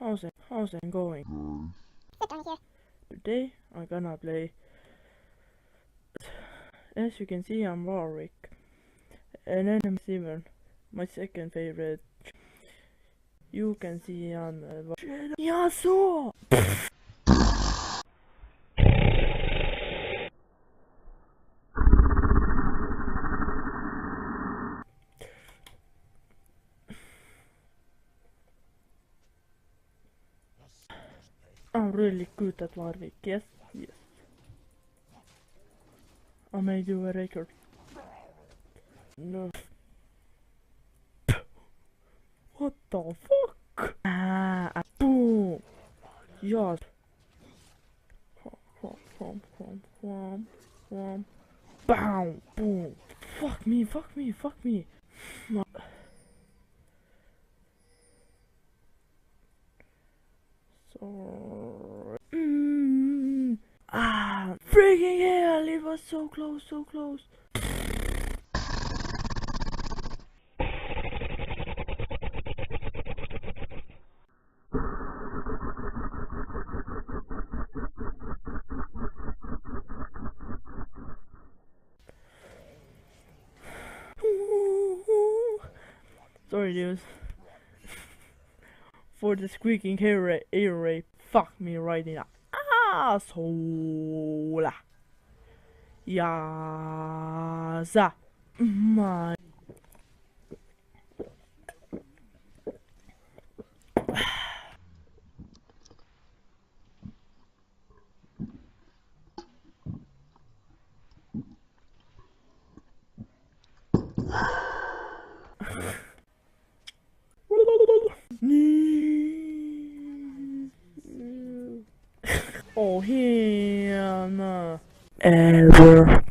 How's it going? Zaptonic here. Today I'm gonna play. As you can see, I'm Warwick, and then I'm Steven, my second favorite. You can see on yeah, so. I'm really good at Warwick, yes. I may do a record. No. What the fuck? Boom. Yes. Bam. Boom. Fuck me. So. Freaking hell! It was so close. Sorry, dudes. For the squeaking air rape. Fuck me right in the asshole. Yaza. My. Oh, hell no. Ever.